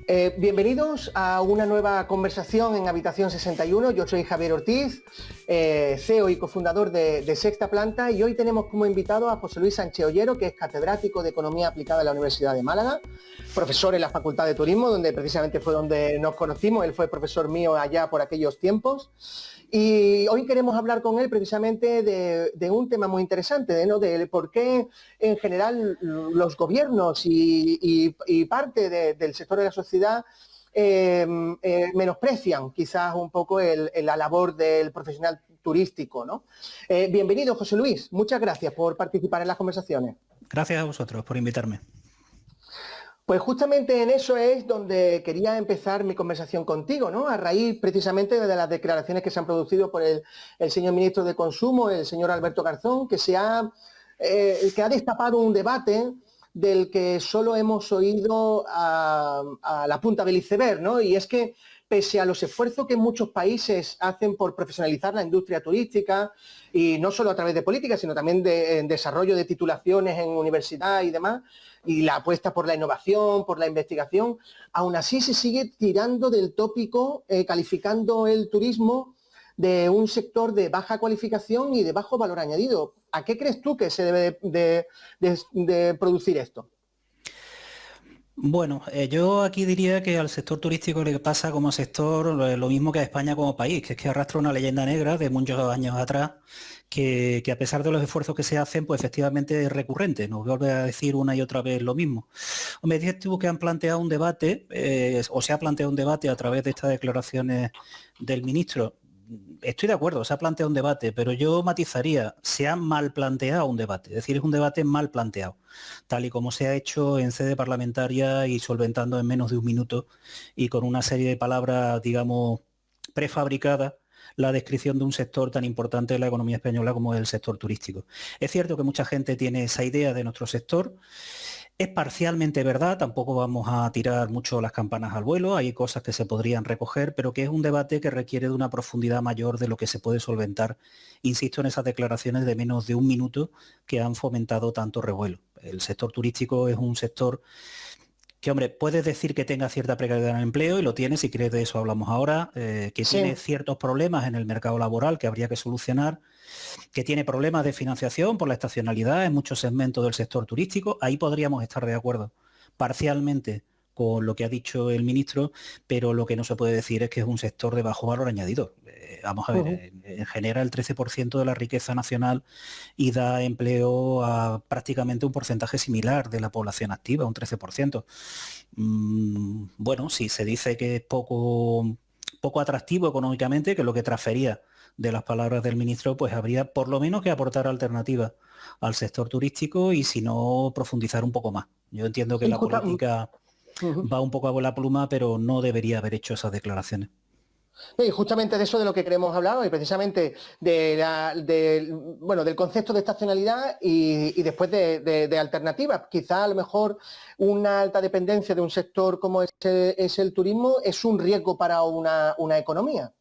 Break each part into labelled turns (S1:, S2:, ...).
S1: Bienvenidos a una nueva conversación en Habitación 61. Yo soy Javier Ortiz, CEO y cofundador de Sexta Planta, y hoy tenemos como invitado a José Luis Sánchez Ollero, que es catedrático de Economía Aplicada en la Universidad de Málaga, profesor en la Facultad de Turismo, donde precisamente fue donde nos conocimos. Él fue profesor mío allá por aquellos tiempos. Y hoy queremos hablar con él precisamente de un tema muy interesante, ¿no? De por qué en general los gobiernos y parte del sector de la sociedad menosprecian quizás un poco la labor del profesional turístico, ¿no? Bienvenido, José Luis. Muchas gracias por participar en las conversaciones.
S2: Gracias a vosotros por invitarme.
S1: Pues justamente en eso es donde quería empezar mi conversación contigo, ¿no? A raíz precisamente de las declaraciones que se han producido por el señor ministro de Consumo, el señor Alberto Garzón, que ha destapado un debate del que solo hemos oído a la punta del iceberg, ¿no? Y es que pese a los esfuerzos que muchos países hacen por profesionalizar la industria turística, y no solo a través de políticas, sino también en desarrollo de titulaciones en universidad y demás, y la apuesta por la innovación, por la investigación, aún así se sigue tirando del tópico, calificando el turismo de un sector de baja cualificación y de bajo valor añadido. ¿A qué crees tú que se debe de producir esto?
S2: Bueno, yo aquí diría que al sector turístico le pasa como sector lo mismo que a España como país, que es que arrastra una leyenda negra de muchos años atrás, que a pesar de los esfuerzos que se hacen, pues efectivamente es recurrente, nos vuelve a decir una y otra vez lo mismo. Hombre, dices tú que han planteado un debate, o se ha planteado un debate a través de estas declaraciones del ministro. Estoy de acuerdo, se ha planteado un debate, pero yo matizaría, se ha mal planteado un debate, es decir, es un debate mal planteado, tal y como se ha hecho en sede parlamentaria y solventando en menos de un minuto y con una serie de palabras, digamos, prefabricadas, la descripción de un sector tan importante de la economía española como es el sector turístico. Es cierto que mucha gente tiene esa idea de nuestro sector. Es parcialmente verdad, tampoco vamos a tirar mucho las campanas al vuelo, hay cosas que se podrían recoger, pero que es un debate que requiere de una profundidad mayor de lo que se puede solventar, insisto, en esas declaraciones de menos de un minuto que han fomentado tanto revuelo. El sector turístico es un sector que, hombre, puedes decir que tenga cierta precariedad en el empleo, y lo tiene, si quieres de eso hablamos ahora, que
S1: Sí.
S2: tiene ciertos problemas en el mercado laboral que habría que solucionar, que tiene problemas de financiación por la estacionalidad en muchos segmentos del sector turístico. Ahí podríamos estar de acuerdo parcialmente con lo que ha dicho el ministro, pero lo que no se puede decir es que es un sector de bajo valor añadido. Vamos a ver, genera el 13% de la riqueza nacional y da empleo a prácticamente un porcentaje similar de la población activa, un 13%. Bueno, si se dice que es poco atractivo económicamente, que es lo que transfería de las palabras del ministro, pues habría por lo menos que aportar alternativas al sector turístico y si no, profundizar un poco más. Yo entiendo que
S1: Sí,
S2: la política va un poco a la pluma, pero no debería haber hecho esas declaraciones.
S1: Y justamente de eso de lo que queremos hablar, y precisamente del concepto de estacionalidad y después de alternativas. Quizá a lo mejor una alta dependencia de un sector como es el turismo es un riesgo para una economía.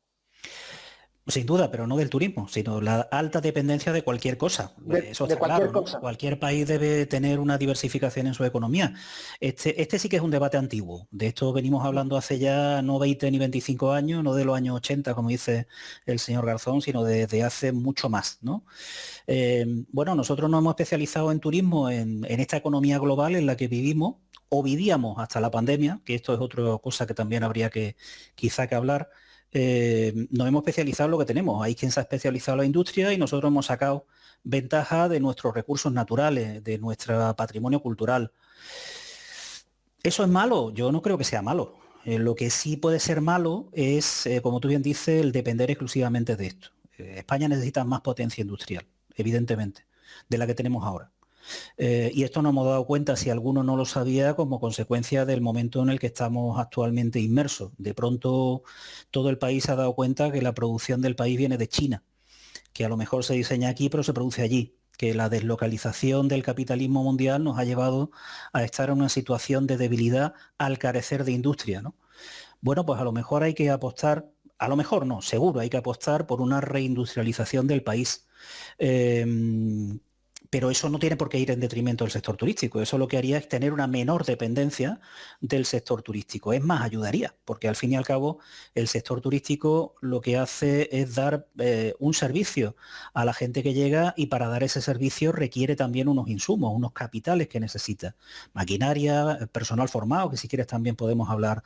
S2: Sin duda, pero no del turismo, sino la alta dependencia de cualquier cosa. Eso
S1: De
S2: está
S1: cualquier
S2: claro, ¿no?
S1: cosa.
S2: Cualquier país debe tener una diversificación en su economía. Este sí que es un debate antiguo. De esto venimos hablando hace ya no 20 ni 25 años, no de los años 80, como dice el señor Garzón, sino desde hace mucho más, ¿no? Bueno, nosotros nos hemos especializado en turismo, en esta economía global en la que vivimos, o vivíamos hasta la pandemia, que esto es otra cosa que también habría que quizá que hablar. Nos hemos especializado en lo que tenemos. Hay quien se ha especializado en la industria y nosotros hemos sacado ventaja de nuestros recursos naturales, de nuestro patrimonio cultural. ¿Eso es malo? Yo no creo que sea malo. Lo que sí puede ser malo es, como tú bien dices, el depender exclusivamente de esto. España necesita más potencia industrial, evidentemente, de la que tenemos ahora. Y esto nos hemos dado cuenta, si alguno no lo sabía, como consecuencia del momento en el que estamos actualmente inmersos. De pronto todo el país se ha dado cuenta que la producción del país viene de China, que a lo mejor se diseña aquí pero se produce allí, que la deslocalización del capitalismo mundial nos ha llevado a estar en una situación de debilidad al carecer de industria, ¿no? Bueno, pues a lo mejor hay que apostar, a lo mejor no, seguro hay que apostar por una reindustrialización del país. Pero eso no tiene por qué ir en detrimento del sector turístico. Eso lo que haría es tener una menor dependencia del sector turístico. Es más, ayudaría, porque al fin y al cabo el sector turístico lo que hace es dar un servicio a la gente que llega, y para dar ese servicio requiere también unos insumos, unos capitales que necesita. Maquinaria, personal formado, que si quieres también podemos hablar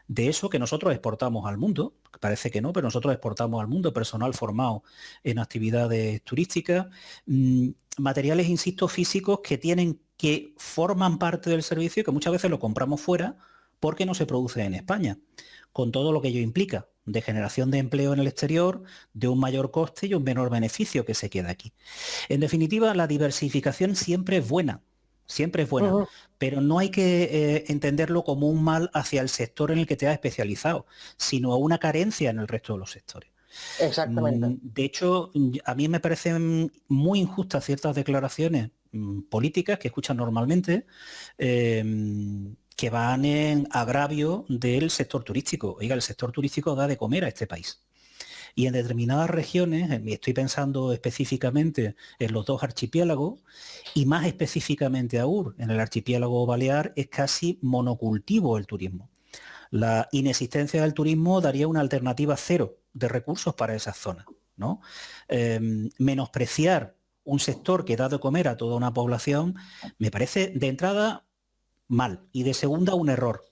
S2: de eso, que nosotros exportamos al mundo. Parece que no, pero nosotros exportamos al mundo personal formado en actividades turísticas. Materiales, insisto, físicos que forman parte del servicio y que muchas veces lo compramos fuera porque no se produce en España, con todo lo que ello implica, de generación de empleo en el exterior, de un mayor coste y un menor beneficio que se queda aquí. En definitiva, la diversificación siempre es buena, pero no hay que entenderlo como un mal hacia el sector en el que te has especializado, sino una carencia en el resto de los sectores.
S1: Exactamente.
S2: De hecho, a mí me parecen muy injustas ciertas declaraciones políticas que escuchan normalmente, que van en agravio del sector turístico. Oiga, el sector turístico da de comer a este país. Y en determinadas regiones, estoy pensando específicamente en los dos archipiélagos, y más específicamente aún en el archipiélago balear, es casi monocultivo el turismo. La inexistencia del turismo daría una alternativa cero de recursos para esas zonas, ¿no? Menospreciar un sector que da de comer a toda una población me parece de entrada mal, y de segunda un error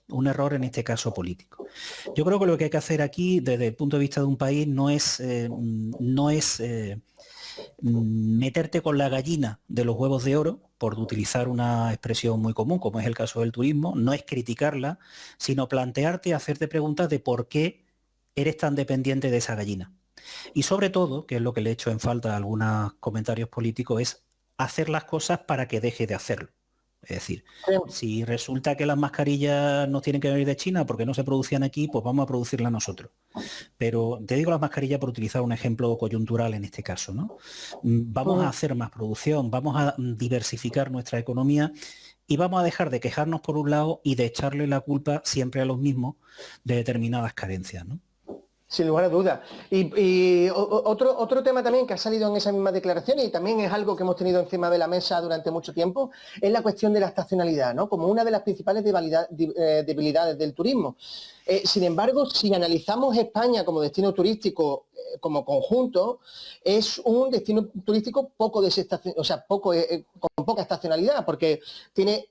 S2: en este caso político. Yo creo que lo que hay que hacer aquí desde el punto de vista de un país no es meterte con la gallina de los huevos de oro, por utilizar una expresión muy común, como es el caso del turismo. No es criticarla, sino plantearte, hacerte preguntas de por qué eres tan dependiente de esa gallina. Y sobre todo, que es lo que le he hecho en falta a algunos comentarios políticos, es hacer las cosas para que deje de hacerlo. Es decir, si resulta que las mascarillas nos tienen que venir de China porque no se producían aquí, pues vamos a producirlas nosotros. Pero te digo las mascarillas por utilizar un ejemplo coyuntural en este caso, ¿no? Vamos a hacer más producción, vamos a diversificar nuestra economía, y vamos a dejar de quejarnos por un lado y de echarle la culpa siempre a los mismos de determinadas carencias, ¿no?
S1: Sin lugar a dudas. Y otro tema también que ha salido en esas mismas declaraciones, y también es algo que hemos tenido encima de la mesa durante mucho tiempo, es la cuestión de la estacionalidad, ¿no? Como una de las principales debilidades del turismo. Sin embargo, si analizamos España como destino turístico, como conjunto, es un destino turístico poco desestacional, o sea, con poca estacionalidad, porque tiene,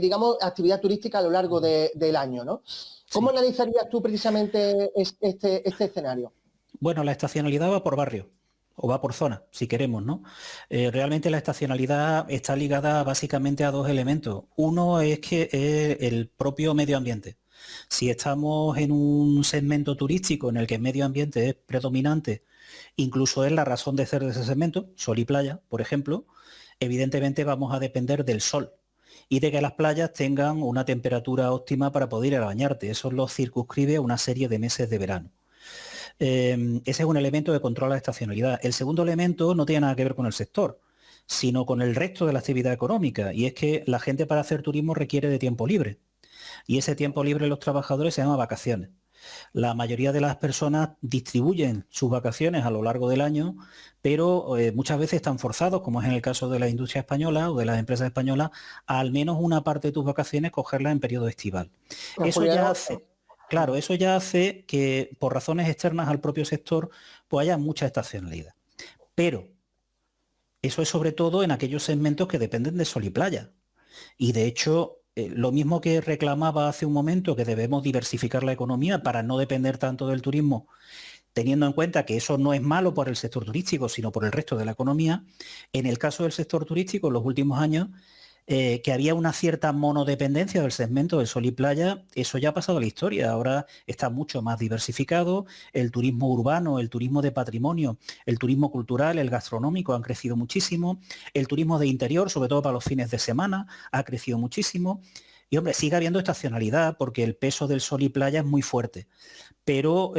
S1: digamos, actividad turística a lo largo del año, ¿no? ¿Cómo analizarías tú precisamente este escenario?
S2: Bueno, la estacionalidad va por barrio, o va por zona, si queremos, ¿no? Realmente la estacionalidad está ligada básicamente a dos elementos. Uno es que el propio medio ambiente. Si estamos en un segmento turístico en el que el medio ambiente es predominante, incluso es la razón de ser de ese segmento, sol y playa, por ejemplo, evidentemente vamos a depender del sol y de que las playas tengan una temperatura óptima para poder ir a bañarte. Eso lo circunscribe a una serie de meses de verano. Ese es un elemento de control a la estacionalidad. El segundo elemento no tiene nada que ver con el sector, sino con el resto de la actividad económica, y es que la gente para hacer turismo requiere de tiempo libre, y ese tiempo libre de los trabajadores se llama vacaciones. La mayoría de las personas distribuyen sus vacaciones a lo largo del año, pero muchas veces están forzados, como es en el caso de la industria española o de las empresas españolas, a al menos una parte de tus vacaciones cogerlas en periodo estival. Eso ya hace, claro, eso ya hace que por razones externas al propio sector pues haya mucha estacionalidad. Pero eso es sobre todo en aquellos segmentos que dependen de sol y playa. Y de hecho, lo mismo que reclamaba hace un momento, que debemos diversificar la economía para no depender tanto del turismo, teniendo en cuenta que eso no es malo por el sector turístico, sino por el resto de la economía. En el caso del sector turístico, en los últimos años, que había una cierta monodependencia del segmento del sol y playa, eso ya ha pasado a la historia. Ahora está mucho más diversificado. El turismo urbano, el turismo de patrimonio, el turismo cultural, el gastronómico han crecido muchísimo. El turismo de interior, sobre todo para los fines de semana, ha crecido muchísimo. Y hombre, sigue habiendo estacionalidad porque el peso del sol y playa es muy fuerte. Pero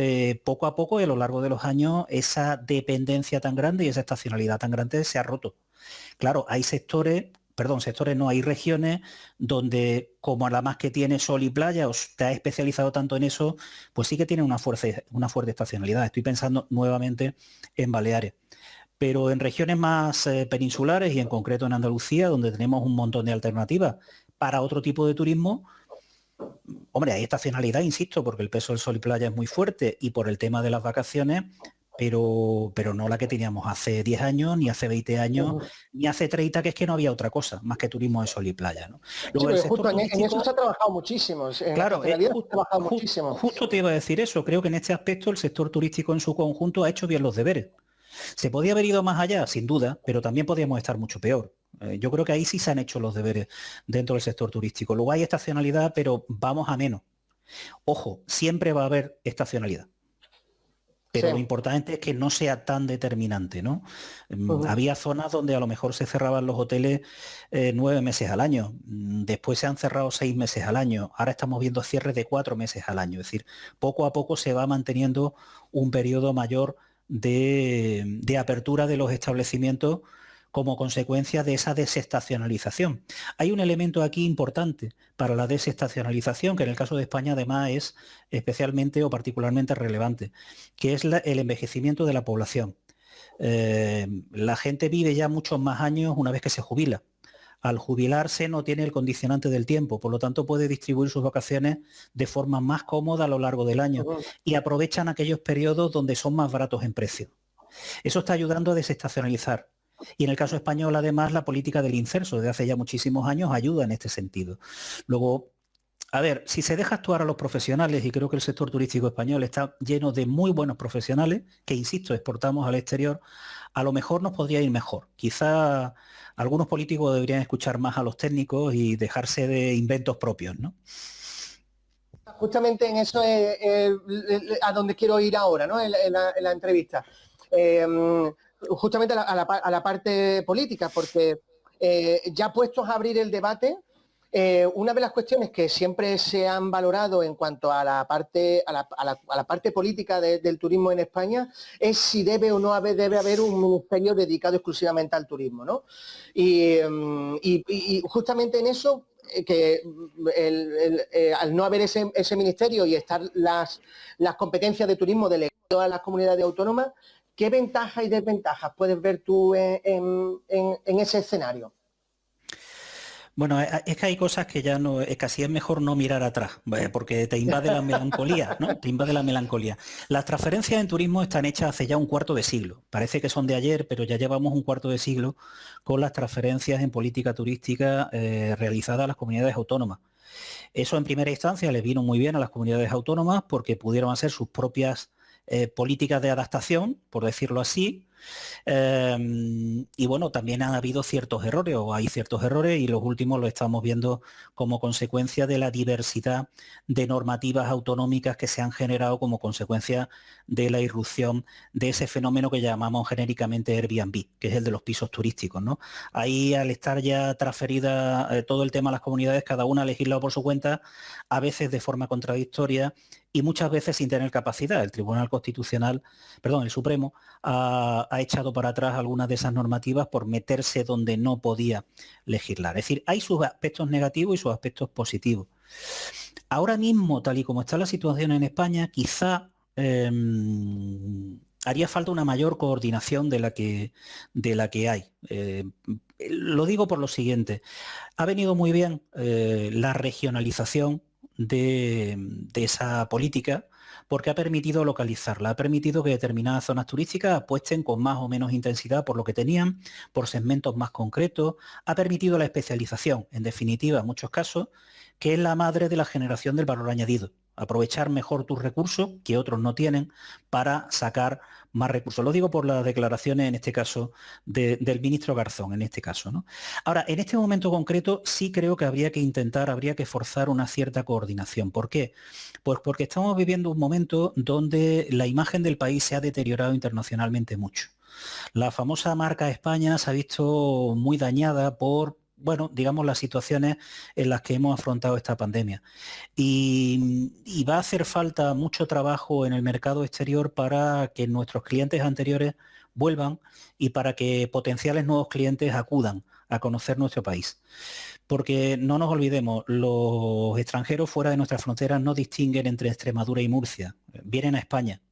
S2: poco a poco, a lo largo de los años, esa dependencia tan grande y esa estacionalidad tan grande se ha roto. Claro, hay sectores no, hay regiones donde, como la más que tiene sol y playa, o te has especializado tanto en eso, pues sí que tiene una fuerte estacionalidad. Estoy pensando nuevamente en Baleares. pero en regiones más peninsulares y en concreto en Andalucía, donde tenemos un montón de alternativas para otro tipo de turismo, hombre, hay estacionalidad, insisto, porque el peso del sol y playa es muy fuerte y por el tema de las vacaciones, pero no la que teníamos hace 10 años, ni hace 20 años, ni hace 30, que es que no había otra cosa, más que turismo de sol y playa, ¿no?
S1: Sí,
S2: Luego el
S1: porque
S2: sector
S1: justo en eso
S2: turístico,
S1: se ha trabajado muchísimo, en la
S2: claro,
S1: estacionalidad se ha trabajado muchísimo.
S2: justo te iba a decir eso, creo que en este aspecto el sector turístico en su conjunto ha hecho bien los deberes. Se podía haber ido más allá, sin duda, pero también podíamos estar mucho peor. Yo creo que ahí sí se han hecho los deberes dentro del sector turístico. Luego hay estacionalidad, pero vamos a menos. Ojo, siempre va a haber estacionalidad. Pero
S1: Sí.
S2: lo importante es que no sea tan determinante, ¿no? Había zonas donde a lo mejor se cerraban los hoteles 9 meses al año. Después se han cerrado 6 meses al año. Ahora estamos viendo cierres de 4 meses al año. Es decir, poco a poco se va manteniendo un periodo mayor de apertura de los establecimientos como consecuencia de esa desestacionalización. Hay un elemento aquí importante para la desestacionalización, que en el caso de España además es especialmente o particularmente relevante, que es el envejecimiento de la población. La gente vive ya muchos más años una vez que se jubila. Al jubilarse no tiene el condicionante del tiempo, por lo tanto puede distribuir sus vacaciones de forma más cómoda a lo largo del año y aprovechan aquellos periodos donde son más baratos en precio. Eso está ayudando a desestacionalizar. Y en el caso español, además, la política del incenso desde hace ya muchísimos años ayuda en este sentido. Luego, a ver, si se deja actuar a los profesionales, y creo que el sector turístico español está lleno de muy buenos profesionales, que insisto, exportamos al exterior, a lo mejor nos podría ir mejor. Quizá algunos políticos deberían escuchar más a los técnicos y dejarse de inventos propios, ¿no?
S1: Justamente en eso es a donde quiero ir ahora, ¿no? En la entrevista. Justamente a la parte política, porque ya puestos a abrir el debate, una de las cuestiones que siempre se han valorado en cuanto a la parte, a la parte política del turismo en España es si debe o no debe haber un ministerio dedicado exclusivamente al turismo, ¿no? Y justamente en eso, que al no haber ese ministerio y estar las competencias de turismo delegadas a las comunidades autónomas, ¿qué ventajas y desventajas puedes ver tú en ese escenario?
S2: Bueno, es que hay cosas que ya no, casi es mejor no mirar atrás, porque te invade la melancolía, ¿no? Te invade la melancolía. Las transferencias en turismo están hechas hace ya un cuarto de siglo. Parece que son de ayer, pero ya llevamos un cuarto de siglo con las transferencias en política turística realizadas a las comunidades autónomas. Eso en primera instancia les vino muy bien a las comunidades autónomas porque pudieron hacer sus propias políticas de adaptación, por decirlo así. Y bueno, también han habido ciertos errores, o hay ciertos errores, y los últimos lo estamos viendo como consecuencia de la diversidad de normativas autonómicas que se han generado como consecuencia de la irrupción de ese fenómeno que llamamos genéricamente Airbnb, que es el de los pisos turísticos, ¿no? Ahí, al estar ya transferida todo el tema a las comunidades, cada una ha legislado por su cuenta, a veces de forma contradictoria y muchas veces sin tener capacidad. El Tribunal Constitucional, perdón, el Supremo, ha echado para atrás algunas de esas normativas por meterse donde no podía legislar. Es decir, hay sus aspectos negativos y sus aspectos positivos. Ahora mismo, tal y como está la situación en España, quizá haría falta una mayor coordinación de la que hay. Lo digo por lo siguiente. Ha venido muy bien la regionalización de esa política, porque ha permitido localizarla, ha permitido que determinadas zonas turísticas apuesten con más o menos intensidad por lo que tenían, por segmentos más concretos, ha permitido la especialización, en definitiva, en muchos casos, que es la madre de la generación del valor añadido. Aprovechar mejor tus recursos, que otros no tienen, para sacar más recursos. Lo digo por las declaraciones, en este caso, del ministro Garzón, en este caso, ¿no? Ahora, en este momento concreto, sí creo que habría que forzar una cierta coordinación. ¿Por qué? Pues porque estamos viviendo un momento donde la imagen del país se ha deteriorado internacionalmente mucho. La famosa marca España se ha visto muy dañada por, bueno, digamos, las situaciones en las que hemos afrontado esta pandemia. Y va a hacer falta mucho trabajo en el mercado exterior para que nuestros clientes anteriores vuelvan y para que potenciales nuevos clientes acudan a conocer nuestro país. Porque no nos olvidemos, los extranjeros fuera de nuestras fronteras no distinguen entre Extremadura y Murcia. Vienen a España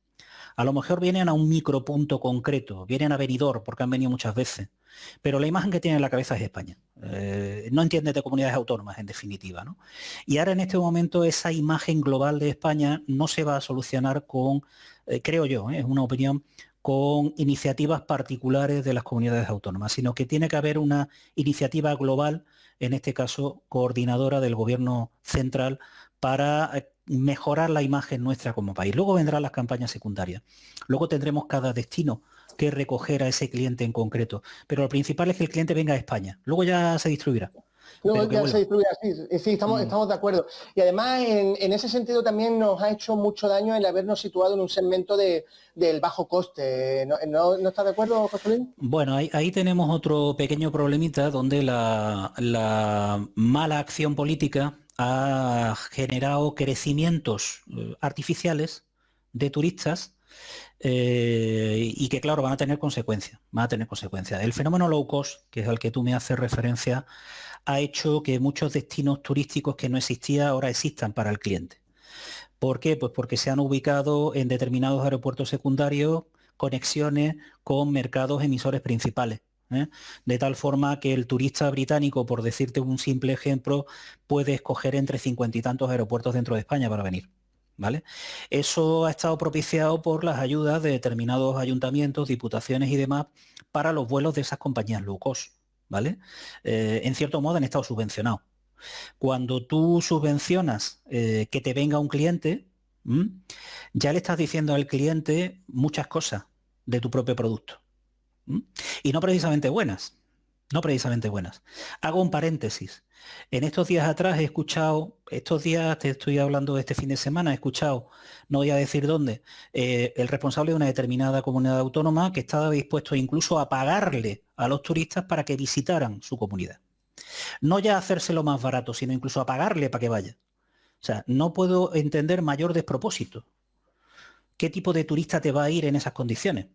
S2: A lo mejor vienen a un micropunto concreto, vienen a Benidorm, porque han venido muchas veces, pero la imagen que tienen en la cabeza es España. No entienden de comunidades autónomas, en definitiva, ¿no? Y ahora en este momento esa imagen global de España no se va a solucionar con, creo yo, es una opinión, con iniciativas particulares de las comunidades autónomas, sino que tiene que haber una iniciativa global, en este caso coordinadora del gobierno central, para mejorar la imagen nuestra como país. Luego vendrán las campañas secundarias. Luego tendremos cada destino que recoger a ese cliente en concreto. Pero lo principal es que el cliente venga a España. Luego ya se distribuirá.
S1: No, ya se distribuye así, sí, estamos de acuerdo. Y además, en ese sentido también nos ha hecho mucho daño el habernos situado en un segmento del bajo coste. ¿No estás de acuerdo, José Luis?
S2: Bueno, ahí tenemos otro pequeño problemita donde la mala acción política ha generado crecimientos artificiales de turistas y que, claro, van a tener consecuencias. El fenómeno low cost, que es al que tú me haces referencia, ha hecho que muchos destinos turísticos que no existían ahora existan para el cliente. ¿Por qué? Pues porque se han ubicado en determinados aeropuertos secundarios conexiones con mercados emisores principales. De tal forma que el turista británico, por decirte un simple ejemplo, puede escoger entre 50 y tantos aeropuertos dentro de España para venir. ¿Vale? Eso ha estado propiciado por las ayudas de determinados ayuntamientos, diputaciones y demás para los vuelos de esas compañías low cost. ¿Vale? En cierto modo han estado subvencionados. Cuando tú subvencionas que te venga un cliente, ya le estás diciendo al cliente muchas cosas de tu propio producto. Y no precisamente buenas. No precisamente buenas. Hago un paréntesis. En estos días atrás he escuchado, estos días te estoy hablando de este fin de semana, he escuchado, no voy a decir dónde, el responsable de una determinada comunidad autónoma que estaba dispuesto incluso a pagarle a los turistas para que visitaran su comunidad. No ya hacérselo más barato, sino incluso a pagarle para que vaya. O sea, no puedo entender mayor despropósito. ¿Qué tipo de turista te va a ir en esas condiciones?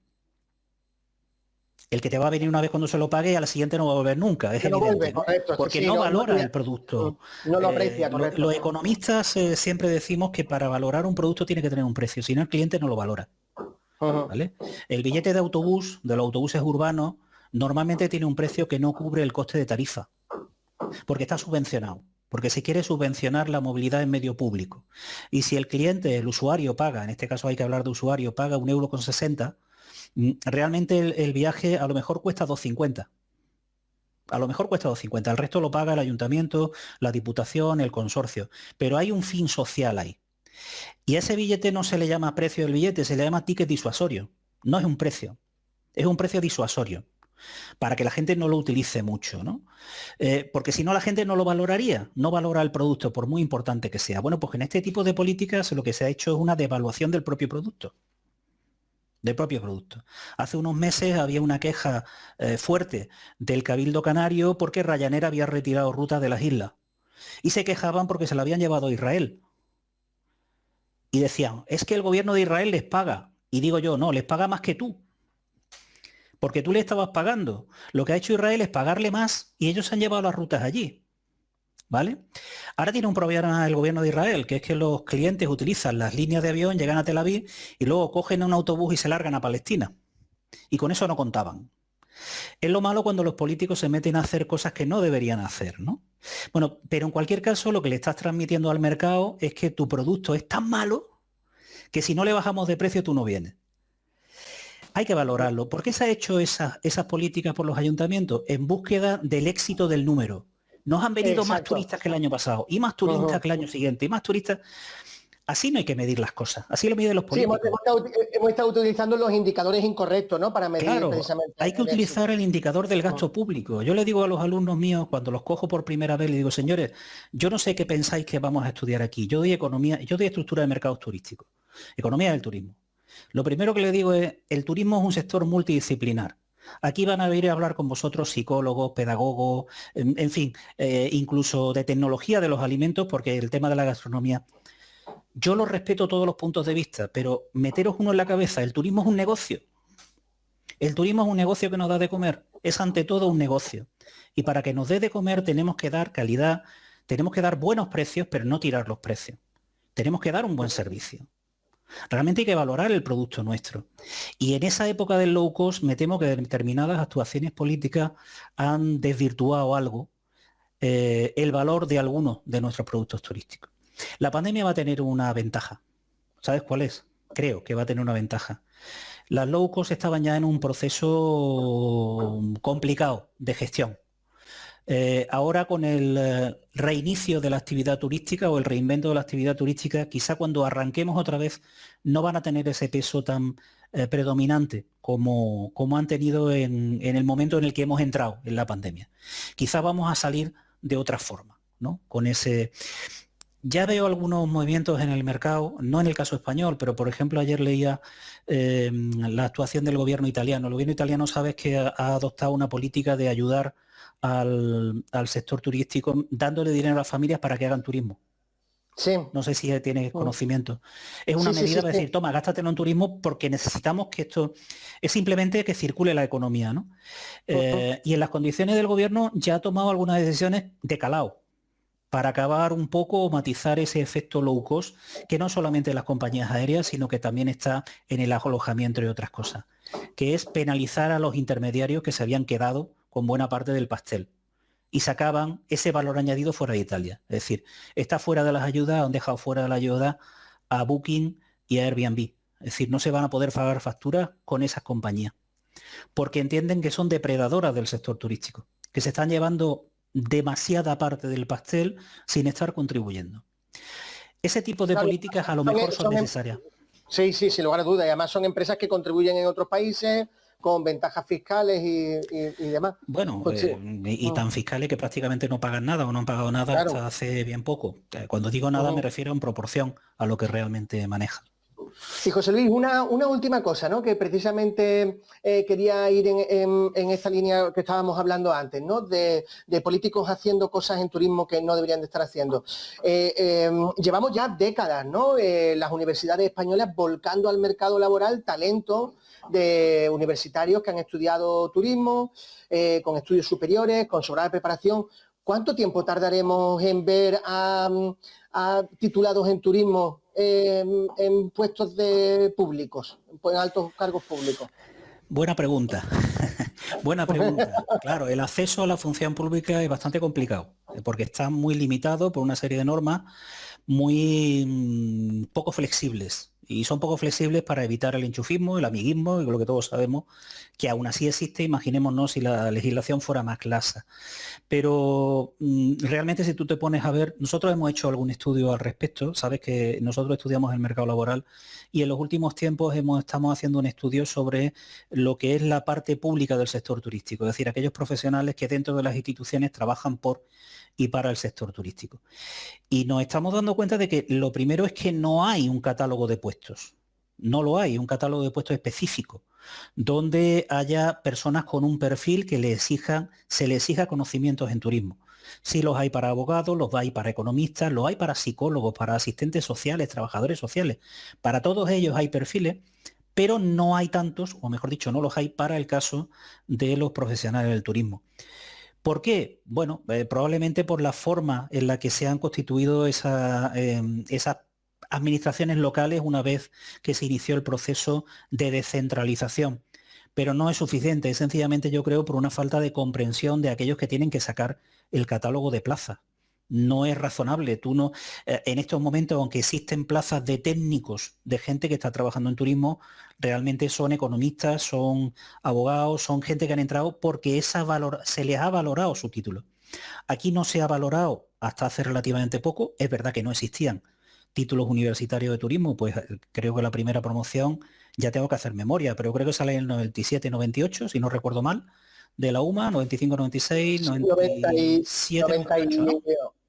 S2: El que te va a venir una vez cuando se lo pague y a la siguiente no va a volver nunca, es evidente,
S1: vuelve,
S2: ¿no?
S1: correcto,
S2: Porque
S1: sí,
S2: no valora el producto.
S1: No lo aprecia, correcto.
S2: Los economistas siempre decimos que para valorar un producto tiene que tener un precio, si no el cliente no lo valora. ¿Vale? El billete de autobús, de los autobuses urbanos, normalmente tiene un precio que no cubre el coste de tarifa, porque está subvencionado, porque se quiere subvencionar la movilidad en medio público. Y si el cliente, el usuario paga, en este caso hay que hablar de usuario, paga 1,60 €, realmente el viaje a lo mejor cuesta 2,50. A lo mejor cuesta 2,50. El resto lo paga el ayuntamiento, la diputación, el consorcio. Pero hay un fin social ahí. Y a ese billete no se le llama precio del billete, se le llama ticket disuasorio. No es un precio, es un precio disuasorio, para que la gente no lo utilice mucho, ¿no? Porque si no la gente no lo valoraría, no valora el producto, por muy importante que sea. Bueno, pues en este tipo de políticas lo que se ha hecho es una devaluación del propio producto. Hace unos meses había una queja fuerte del Cabildo Canario porque Ryanair había retirado rutas de las islas. Y se quejaban porque se la habían llevado a Israel. Y decían, es que el gobierno de Israel les paga. Y digo yo, no, les paga más que tú. Porque tú le estabas pagando. Lo que ha hecho Israel es pagarle más y ellos se han llevado las rutas allí. ¿Vale? Ahora tiene un problema el gobierno de Israel, que es que los clientes utilizan las líneas de avión, llegan a Tel Aviv y luego cogen un autobús y se largan a Palestina. Y con eso no contaban. Es lo malo cuando los políticos se meten a hacer cosas que no deberían hacer, ¿no? Bueno, pero en cualquier caso lo que le estás transmitiendo al mercado es que tu producto es tan malo que si no le bajamos de precio tú no vienes. Hay que valorarlo. ¿Por qué se ha hecho esas políticas por los ayuntamientos? En búsqueda del éxito del número. Nos han venido más turistas que el año pasado, y más turistas que el año siguiente, y más turistas. Así no hay que medir las cosas, así lo miden los políticos.
S1: Sí, hemos estado utilizando los indicadores incorrectos, ¿no? Para medir precisamente.
S2: Hay que utilizar el indicador del gasto público. Yo le digo a los alumnos míos, cuando los cojo por primera vez, le digo, señores, yo no sé qué pensáis que vamos a estudiar aquí. Yo doy economía, yo doy estructura de mercados turísticos, economía del turismo. Lo primero que le digo es, el turismo es un sector multidisciplinar. Aquí van a venir a hablar con vosotros psicólogos, pedagogos, en fin, incluso de tecnología de los alimentos, porque el tema de la gastronomía, yo lo respeto todos los puntos de vista, pero meteros uno en la cabeza, el turismo es un negocio. El turismo es un negocio que nos da de comer, es ante todo un negocio. Y para que nos dé de comer tenemos que dar calidad, tenemos que dar buenos precios, pero no tirar los precios. Tenemos que dar un buen servicio. Realmente hay que valorar el producto nuestro. Y en esa época del low cost me temo que determinadas actuaciones políticas han desvirtuado algo el valor de algunos de nuestros productos turísticos. La pandemia va a tener una ventaja. ¿Sabes cuál es? Creo que va a tener una ventaja. Las low cost estaban ya en un proceso complicado de gestión. Ahora con el reinicio de la actividad turística o el reinvento de la actividad turística, quizá cuando arranquemos otra vez no van a tener ese peso tan predominante como han tenido en el momento en el que hemos entrado en la pandemia. Quizá vamos a salir de otra forma, ¿no? Con ese... Ya veo algunos movimientos en el mercado, no en el caso español, pero por ejemplo ayer leía la actuación del gobierno italiano. El gobierno italiano, sabes que ha adoptado una política de ayudar al sector turístico dándole dinero a las familias para que hagan turismo.
S1: Sí.
S2: No sé si tienes conocimiento. Es una medida para decir, toma, gástatelo en turismo porque necesitamos que esto... Es simplemente que circule la economía, ¿no? Y en las condiciones del gobierno ya ha tomado algunas decisiones de calado para acabar un poco o matizar ese efecto low cost, que no solamente en las compañías aéreas, sino que también está en el alojamiento y otras cosas, que es penalizar a los intermediarios que se habían quedado con buena parte del pastel y sacaban ese valor añadido fuera de Italia. Es decir, está fuera de las ayudas, han dejado fuera de la ayuda a Booking y a Airbnb. Es decir, no se van a poder pagar facturas con esas compañías, porque entienden que son depredadoras del sector turístico, que se están llevando demasiada parte del pastel sin estar contribuyendo. Ese tipo de políticas a lo mejor son necesarias.
S1: Sí, sin lugar a dudas. Y además son empresas que contribuyen en otros países con ventajas fiscales y demás.
S2: Bueno, pues sí. y tan fiscales que prácticamente no pagan nada o no han pagado nada hasta hace bien poco. Cuando digo nada me refiero en proporción a lo que realmente manejan.
S1: Y José Luis, una última cosa, ¿no? Que precisamente quería ir en esta línea que estábamos hablando antes, ¿no? De políticos haciendo cosas en turismo que no deberían de estar haciendo. Llevamos ya décadas, ¿no? Las universidades españolas volcando al mercado laboral talento de universitarios que han estudiado turismo, con estudios superiores, con sobrada preparación. ¿Cuánto tiempo tardaremos en ver a titulados en turismo en puestos públicos, en altos cargos públicos?
S2: Buena pregunta. Buena pregunta. Claro, el acceso a la función pública es bastante complicado, porque está muy limitado por una serie de normas muy poco flexibles. Y son poco flexibles para evitar el enchufismo, el amiguismo y lo que todos sabemos que aún así existe. Imaginémonos si la legislación fuera más laxa. Pero realmente si tú te pones a ver, nosotros hemos hecho algún estudio al respecto, sabes que nosotros estudiamos el mercado laboral y en los últimos tiempos estamos haciendo un estudio sobre lo que es la parte pública del sector turístico, es decir, aquellos profesionales que dentro de las instituciones trabajan por y para el sector turístico. Y nos estamos dando cuenta de que lo primero es que no hay un catálogo de puestos, no lo hay, un catálogo de puestos específico, donde haya personas con un perfil que se le exija conocimientos en turismo. Sí los hay para abogados, los hay para economistas, los hay para psicólogos, para asistentes sociales, trabajadores sociales. Para todos ellos hay perfiles, pero no hay tantos, o mejor dicho, no los hay para el caso de los profesionales del turismo. ¿Por qué? Bueno, probablemente por la forma en la que se han constituido esas administraciones locales una vez que se inició el proceso de descentralización. Pero no es suficiente, es sencillamente yo creo por una falta de comprensión de aquellos que tienen que sacar el catálogo de plazas. No es razonable, en estos momentos, aunque existen plazas de técnicos, de gente que está trabajando en turismo, realmente son economistas, son abogados, son gente que han entrado porque se les ha valorado su título. Aquí no se ha valorado hasta hace relativamente poco, es verdad que no existían títulos universitarios de turismo, pues creo que la primera promoción, ya tengo que hacer memoria, pero creo que sale en el 97, 98, si no recuerdo mal, de la UMA, 95, 96, 97, 98, ¿no?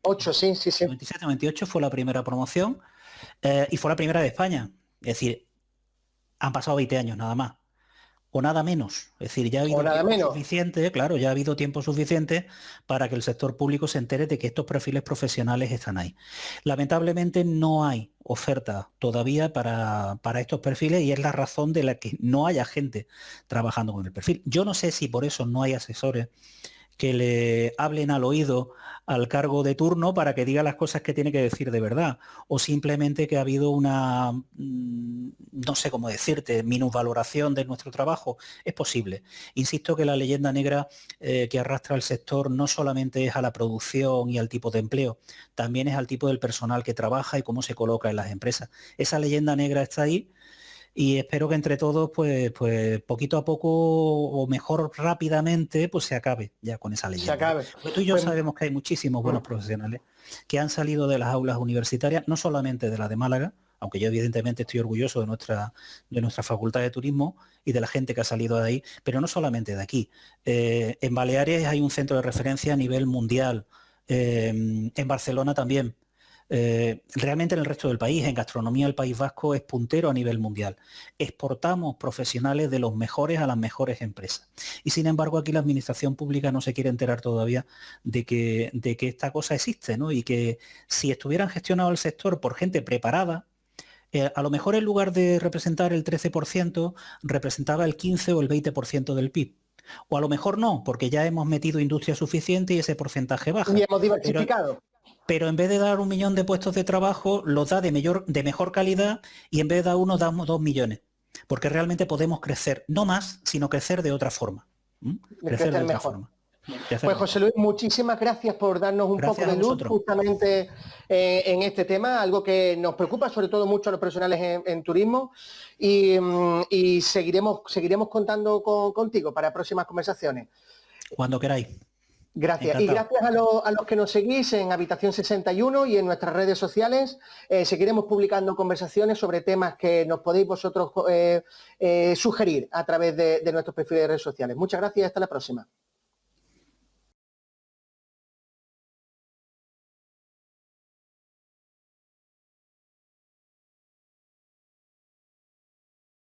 S1: 8, sí.
S2: 97, 98 fue la primera promoción y fue la primera de España. Es decir, han pasado 20 años nada más. O nada menos. Es decir, ya ha habido tiempo suficiente, claro, ya ha habido tiempo suficiente para que el sector público se entere de que estos perfiles profesionales están ahí. Lamentablemente no hay oferta todavía para estos perfiles y es la razón de la que no haya gente trabajando con el perfil. Yo no sé si por eso no hay asesores que le hablen al oído al cargo de turno para que diga las cosas que tiene que decir de verdad, o simplemente que ha habido una, no sé cómo decirte, minusvaloración de nuestro trabajo. Es posible. Insisto que la leyenda negra que arrastra el sector no solamente es a la producción y al tipo de empleo, también es al tipo del personal que trabaja y cómo se coloca en las empresas. Esa leyenda negra está ahí. Y espero que entre todos, pues poquito a poco, o mejor rápidamente, pues se acabe ya con esa
S1: Se
S2: leyenda, ¿no?
S1: acabe.
S2: Porque tú y yo
S1: Pues,
S2: sabemos que hay muchísimos buenos profesionales que han salido de las aulas universitarias, no solamente de la de Málaga, aunque yo evidentemente estoy orgulloso de nuestra Facultad de Turismo y de la gente que ha salido de ahí, pero no solamente de aquí. En Baleares hay un centro de referencia a nivel mundial, en Barcelona también. Realmente en el resto del país, en gastronomía el País Vasco es puntero a nivel mundial. Exportamos profesionales de los mejores a las mejores empresas. Y sin embargo aquí la administración pública no se quiere enterar todavía de que esta cosa existe, ¿no? Y que si estuvieran gestionado el sector por gente preparada, a lo mejor en lugar de representar el 13%, representaba el 15 o el 20% del PIB. O a lo mejor no, porque ya hemos metido industria suficiente y ese porcentaje
S1: y
S2: baja.
S1: hemos
S2: Pero
S1: diversificado.
S2: pero en vez de dar 1 millón de puestos de trabajo, los da de mejor calidad, y en vez de dar uno, damos 2 millones. Porque realmente podemos crecer, no más, sino crecer de otra forma. ¿Mm?
S1: De
S2: Crecer de
S1: crecer
S2: otra
S1: mejor.
S2: forma. Crecer
S1: Pues José
S2: mejor.
S1: Luis, muchísimas gracias por darnos un poco
S2: Gracias a
S1: de luz
S2: vosotros.
S1: justamente en este tema, algo que nos preocupa sobre todo mucho a los profesionales en turismo y seguiremos contando contigo para próximas conversaciones.
S2: Cuando queráis.
S1: Gracias. Y
S2: Encantado.
S1: gracias a los que nos seguís en Habitación 61 y en nuestras redes sociales. Seguiremos publicando conversaciones sobre temas que nos podéis vosotros sugerir a través de nuestros perfiles de redes sociales. Muchas gracias y hasta la próxima.